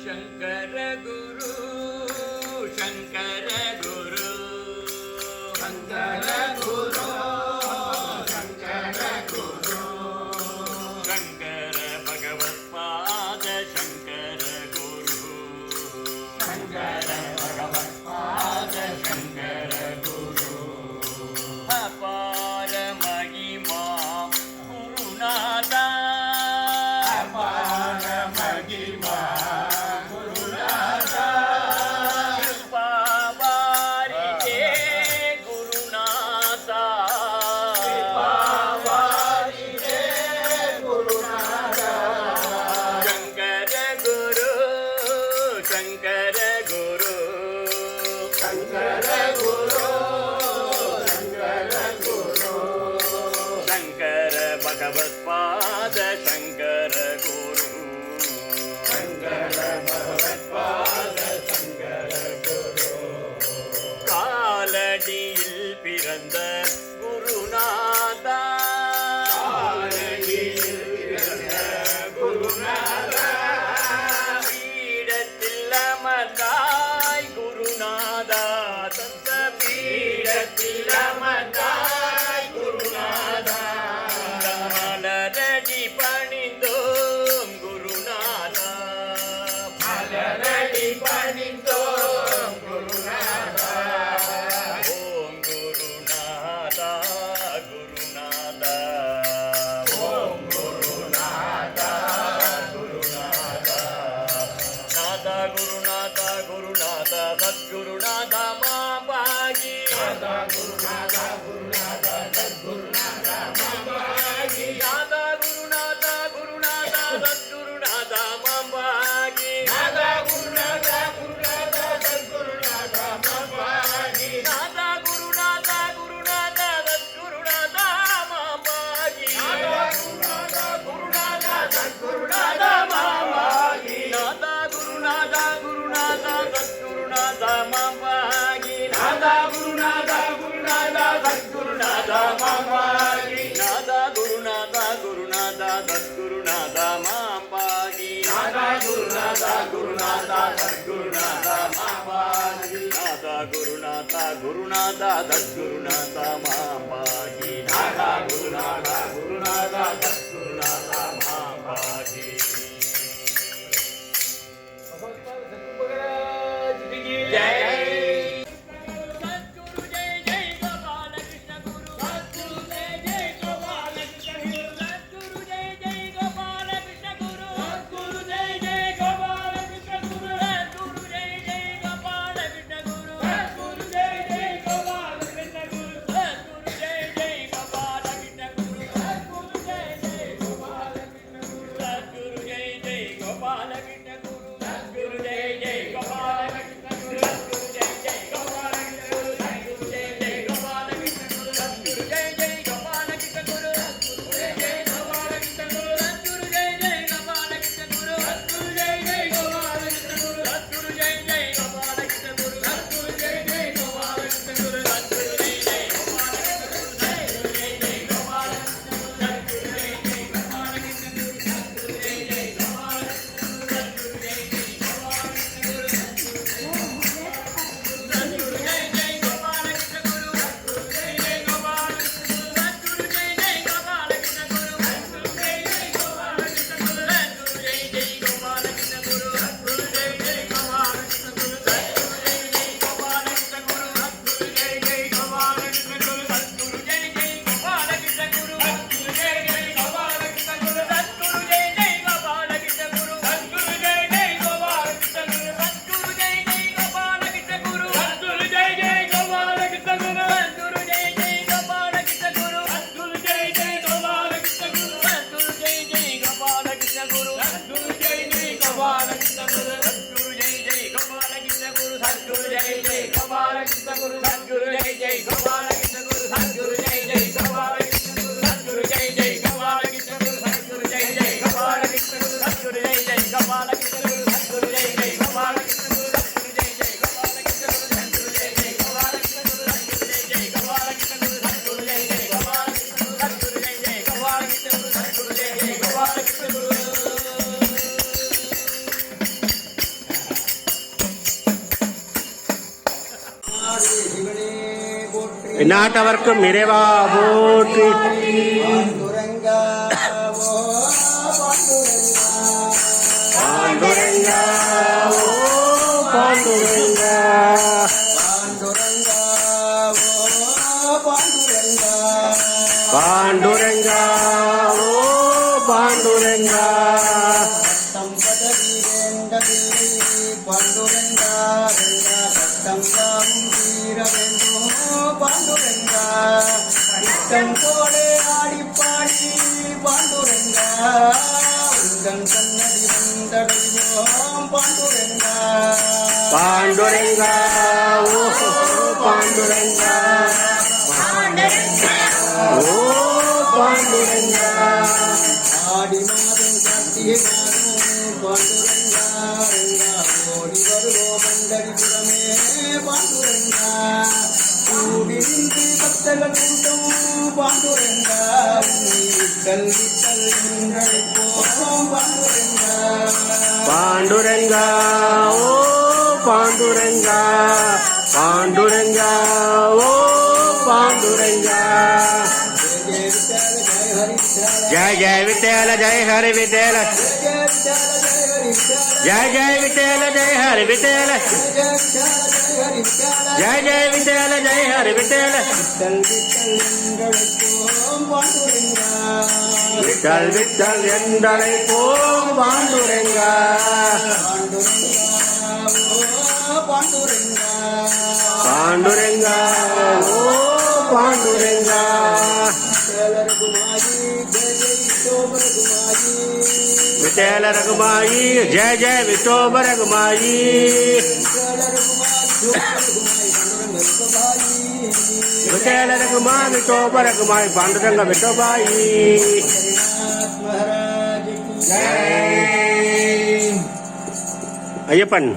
शंकर गुरु शंकर गुरु शंकर गुरु शंकर गुरु शंकर भगवत्पाद शंकर गुरु शंकर भगवत्पाद शंकर गुरु अपार महिमा गुरुनाथा अपार महिमा भगवत्पाद शंकर गुरु शंकर भगवत्पाद शंकर गुरु कालடியில் பிறந்த குருநாதா காலடியில் பிறந்த குருநாதா பீடத்தில் அமர்ந்தாய் குருநாதா தந்த பீடத்தில் அமர்ந்தாய் குருநாதா பணிந்தோம் குருநாதா மலரடி பணிந்தோம் குருநாதா ஓம் குருநாதா குருநாதா ஓம் குருநாதா குருநாதா நாதா குருநாதா குருநாதா சத்குருநாதா மாபாகி நாதா குருநாதா குருநாதா சத்குருநாதா மாபாகி நாதா குருநாதா குருநாதா சத்குருநாதா மாபாகி நாதா குருநாதா குருநாதா சத்குருநாதா மாபாகி நாதா குருநாதா குருநாதா சத்குருநாதா மாபாகி நாதா குருநாதா குருநாதா சத்குருநாதா மாபாகி நாதா குருநாதா குருநாதா சத்குருநாதா மாபாகி நாதா குருநாதா குருநாதா சத்குருநாதா மாபாகி நாதா குருநாதா குருநாதா சத்குருநாதா மாபாகி நாதா குருநாதா குருநாதா சத்குருநாதா மாபாகி நாதா குருநாதா குருநாதா சத்குருநாதா மாபாகி நாதா குருநாதா குருநாதா சத்குருநாதா மாபாகி जय நாட்டவர்க்கும் இறைவா போற்றி. பாண்டுரங்கா ஓ பாண்டுரங்கா, பாண்டுரங்கா ஓ பாண்டுரங்கா, போலே ஆடிப்பாடி பாண்டுரங்கா உங்கள் கண்ணடி வந்தடைவோம் பாண்டுரங்கா. பாண்டுரங்கா ஓ பாண்டுரங்கா, ஓ பாண்டுரங்கா, ஆடி மாதம் கார்த்திகை மாதம் பாண்டுரங்கா ரங்கா ஓடி வருவோம் மண்டடிபுரமே பாண்டுரங்கா. கூடி நின்று பக்தர்கள் கூட்டம் பாண்டுரங்கா விட்டல் விட்டல் என்றழைப்போம் பாண்டுரங்கா. பாண்டுரங்கா ஓ பாண்டுரங்கா, பாண்டுரங்கா ஓ பாண்டுரங்கா. जय जय विठ्ठल जय हरि विठ्ठल, जय जय विठ्ठल जय हरि विठ्ठल, जय जय विठ्ठल जय हरि विठ्ठल, विठ्ठल विठ्ठल என்றழைப்போம் பாண்டுரங்கா. பாண்டுரங்கா ஓ பாண்டுரங்கா, विठ्ठल रघुमाई जय जय विठोबा रघुमाई, विठ्ठल रघुमा विठोबा रघुमाई पांडुरंग विठोबाई ஐயப்பன்.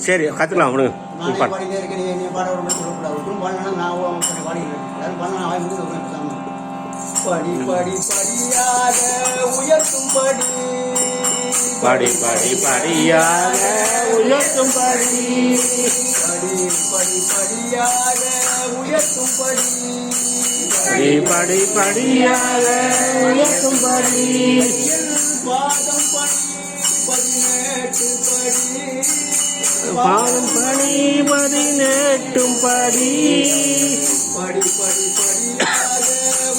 சரி கற்றுக்கலாம் அவனுக்கு படி படி படியாக உயர்த்தும்படி, படி படி படியாக உயர்த்தும்படி, படி படி படியாக உயர்த்தும்படி, படி படி படியாக உயர்த்தும்படி, பாதம் படி 18 படி, பாதம் படி 18 படி, படி படி படியாக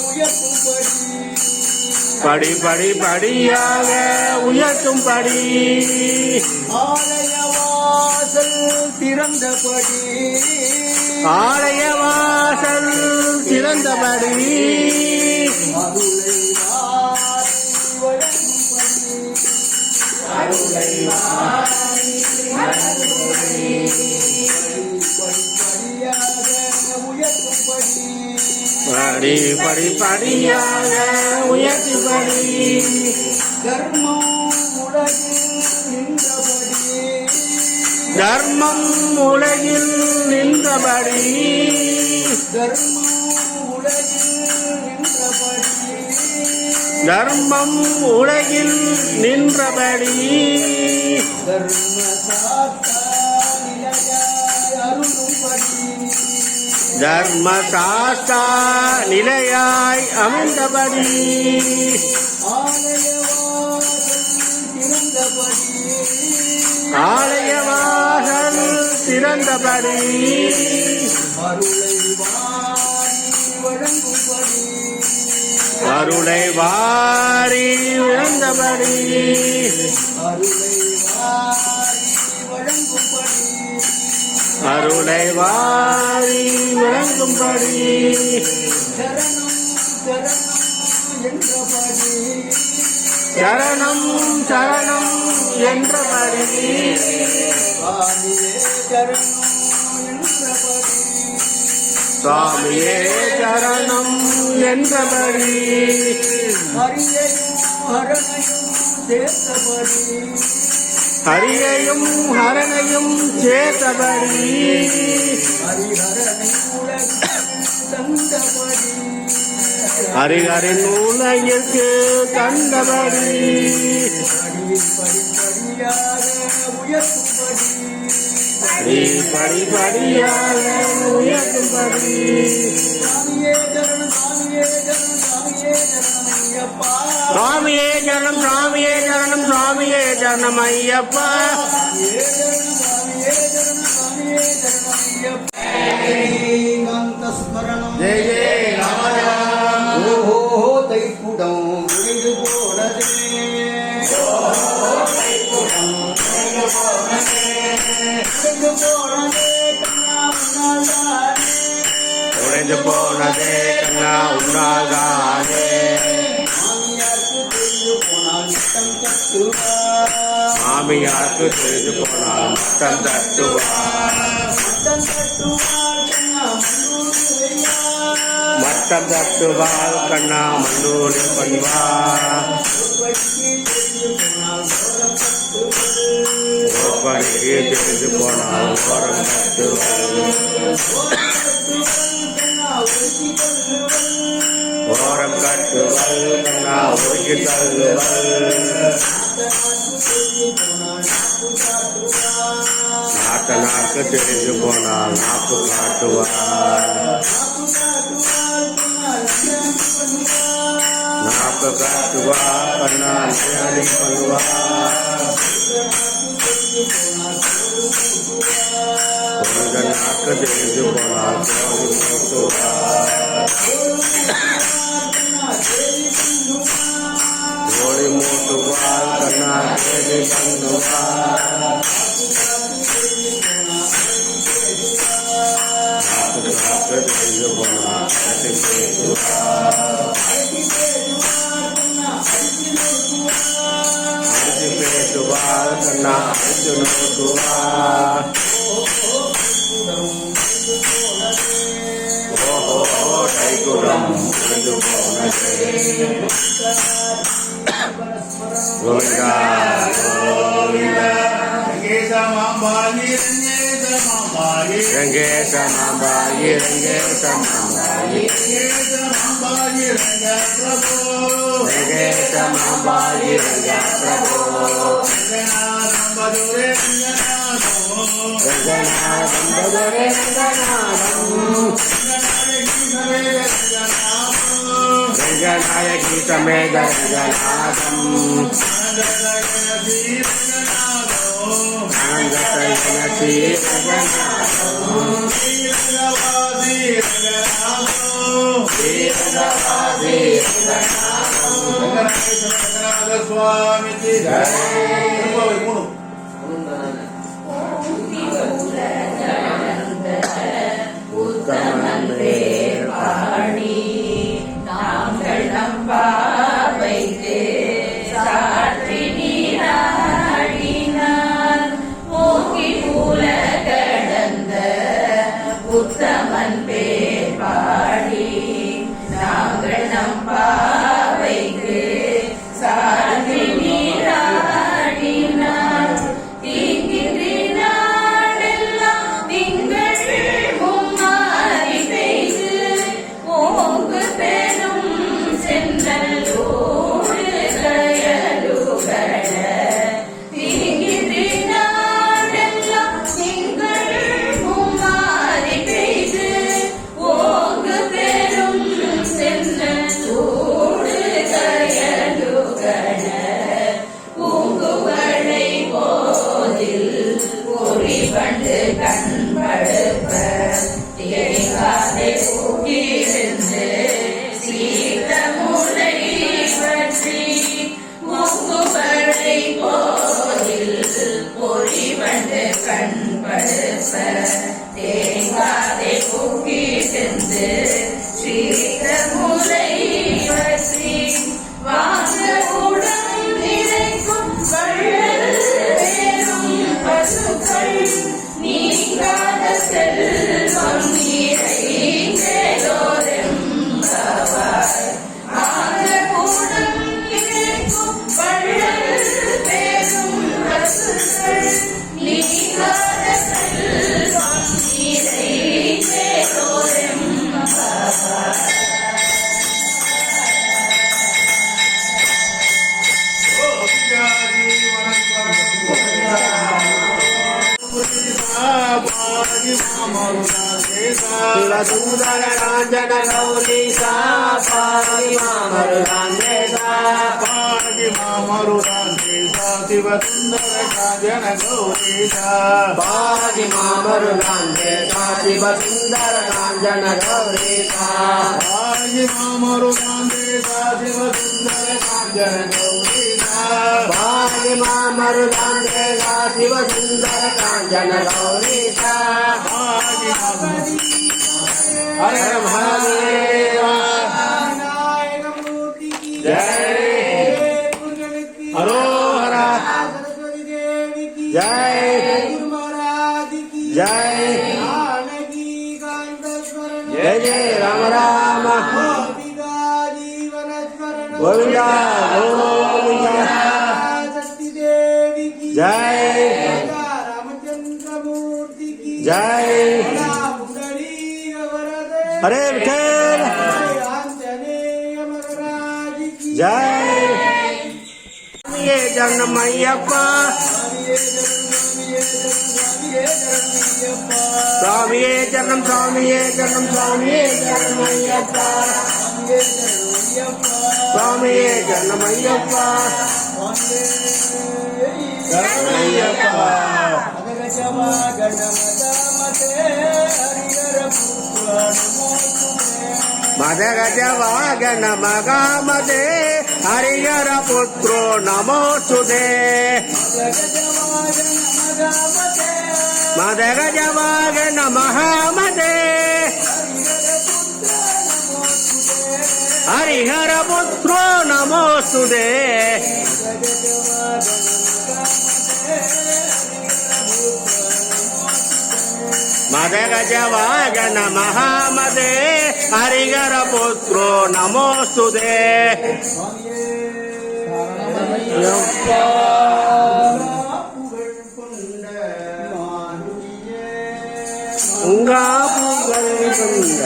உயர்த்தும்படி, படி படி படியாக உயர்த்தும்படி, ஆலய வாசல் திறந்தபடி, ஆலய வாசல் திறந்தபடி, அருளை வாரி படி படி படியாக உயர்த்தும்படி, தர்மம் உலகில் நின்றபடி, தர்மம் உலகில் நின்றபடி, தர்மம் உலகில் நின்றபடி, தர்மம் உலகில் நின்றபடி, தர்ம சாஸ்தா நிலையாய் தர்ம சாஸ்தா நிலையாய் அருளும்படி, அமைந்தபடி, ஆலய வாசல் திறந்தபடி, அருளை வாரி விழுந்தபடி, அருளை வாரி விளங்கும்படி, சரணம் சரணம் என்றபடி, சுவாமியே சரணம் என்றபடி ஹரியையும் ஹரணையும் சேர்த்தபடி ஹரிஹரின் உலகிற்கு தந்தபடி படிப்படியாக உயர்த்தும்படி சுவாமியே சரணம் சுவாமியே சரணம் சுவாமியே சரணம் ஐயப்பா ஜெய ஜெய ராமராஜா தைக்குடம் முடிந்து போனதே உடைந்து போனதே கண்ணா உன்னால்தானே மாமியாருக்கு தெரிந்து போனால் மட்டம் தட்டுவார் மட்டம் தட்டுவார் கண்ணா மண்ணூரி பணிவார் ஒப்பனைக்கு தெரிந்து போனால் ஓரம் கட்டுவார் ஓரம் கட்டுவார் கண்ணா ஒருக்கி தள்ளுவார் நாக்கு தெரிந்து போனால் நாக்கு காட்டுவார் நாக்கு காட்டுவார் கண்ணா தியானி பண்ணுவார் கொஞ்ச நாக்கு தெரிந்து போனால் கோழி மூட்டுவார் கோழி மூட்டுவார் கண்ணா தேடி பண்ணுவார் தெரிந்து போனால் கட்டி பேசுவார் கண்ணா அடிச்சு நோக்குவார் ஓஹோ கைகுடம் முடிந்து போனதே கோவிந்தா கோவிந்தா ரங்கேச மாம்பாயி ரங்கேச மாம்பாயி ரங்கேச மாம்பாயி ரங்க பிரபு ரங்கநாதம் பதுரே ரங்கநாயகி சமேத ரங்கநாதம் ஆனந்தசயனசி சுவாமி உத்தமன் பேர் பாடி நாங்கள் நம்பாவைக்கு சாற்றி நீராடினார் மூக்கி மூல கடந்த உத்தமன் பேர் பாடி நாங்கள் நம்பாவைக்கு சாற்றி நீராடினார் தீங்கின்றி நாடெல்லாம் திங்கள் மும்மாறி பெய்து கௌரீசா பாதி மாமருதாந்தேசா பாகி மாமருதாந்தேசா சிவசுந்தர காஞ்சன கௌரீசா பாதி மாமருதாந்தேசா சிவசுந்தர காஞ்சன கௌரீசா பாகி மாமருதாந்தேசா சிவசுந்தர காஞ்சன கௌரீசா பாதி மாமருதாந்தேசா சிவசுந்தர காஞ்சன கௌரீசா பாகி ஹர ஹர மகாதேவா ஜெய் ஹரோஹரா ஜெய் ஜெய் ஜெய ஜெய ராம ராம கோவிந்தா கோவிந்தா ஜெய் ஜெய் हरे विठल जय ये जन्मय्यप्पा स्वामिये जन्म स्वामिये जन्म स्वामिये जन्मय्यप्पा स्वामिये जन्मय्यप्पा जन्मय्यप्पा मदगज वागन मगामदे हरिहर पुत्रो नमोस्तुते मदगज वागन महामदे हरिहर पुत्रो नमोस्तुते मदगज वागन महामदे हरिहर पुत्रो नमोस्तुते गंगा पुगल कुंड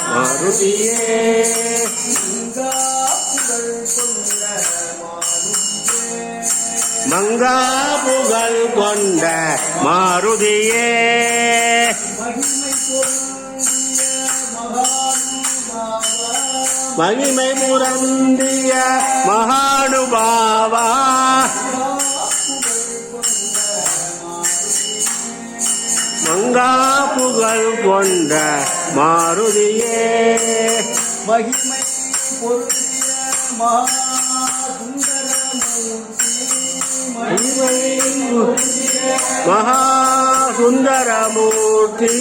मारुतिये मंगा पुगल कुंड मारुतिये महिமை புரந்திய மகானுபாவா மங்கா புகழ் கொண்ட மாருதியே மகிமை பொருந்திய மகா சுந்தரமூர்த்தி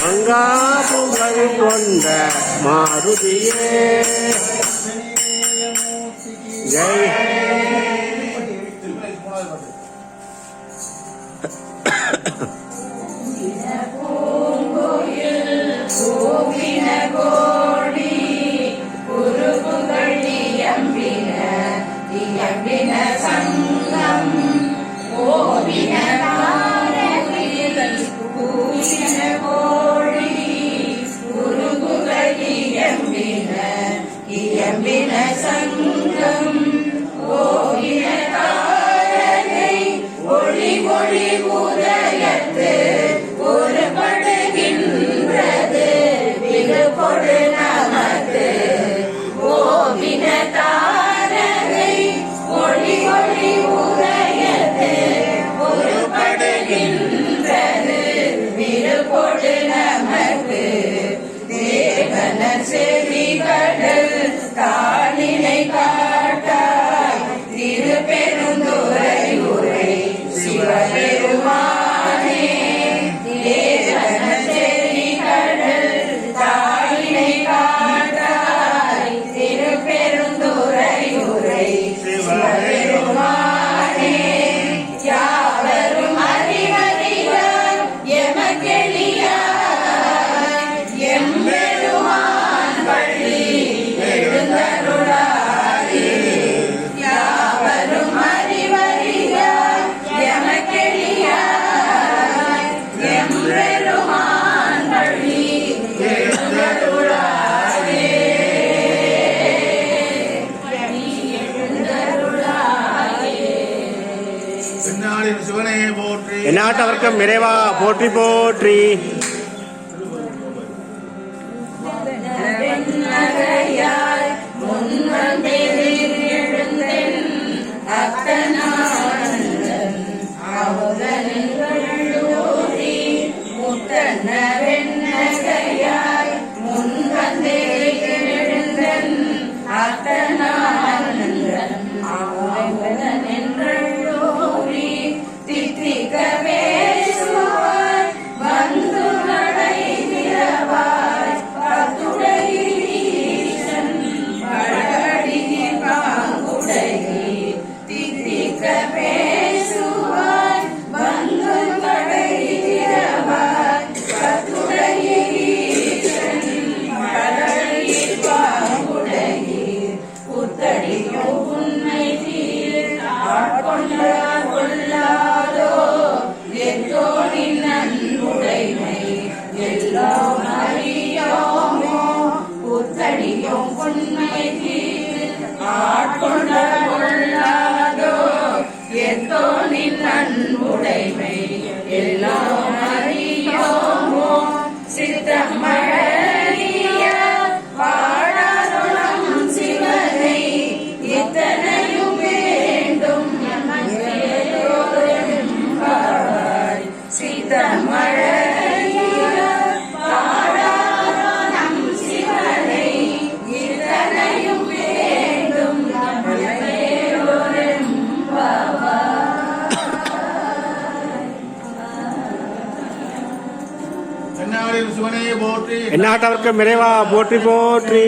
மங்கா புகழ் கொண்ட மாருதியே ஜெய் சங்கம் எந்நாட்டவர்க்கும் இறைவா போற்றி போற்றி. வெண்ணகையாய் முன்வந்தெழுந்தென் அத்தனானந்தன் அவதனங்களூரி முத்தன்ன வெண்ணகையாய் முன்வந்தெழுந்தென் அத்தனானந்தன் அவதனங்களூரி தித்திக்க பேசுவாய் வந்து நடைகிறவாய் பத்துடையீசன் பழகடிகி பாங்குடையி தித்திக்க பேசுவாய் வந்து நடைகிறவாய் பத்துடையீசன் பழகடி பாங்குடையி புத்தடியோ உன்னை தீர் ஆட்கொண்ட கொள்ளாதோ எத்தோனின் நன்முடைமை எல்லாம் அறியோமோ புத்தடியும் உண்மை தீர் ஆட்கொண்ட கொள்ளாதோ எத்தோனின் நன்முடைமை எல்லாம் அறியோமோ சித்தமழகிய பாடாருளம் சிவனை இத்தனையும் வேண்டும் சித்தமழகிய பாடாருளம் சிவனை இத்தனையும் வேண்டும் எந்நாளில் சிவனையே போற்றி எந்நாட்டவர்க்கும் இறைவா போற்றி போற்றி.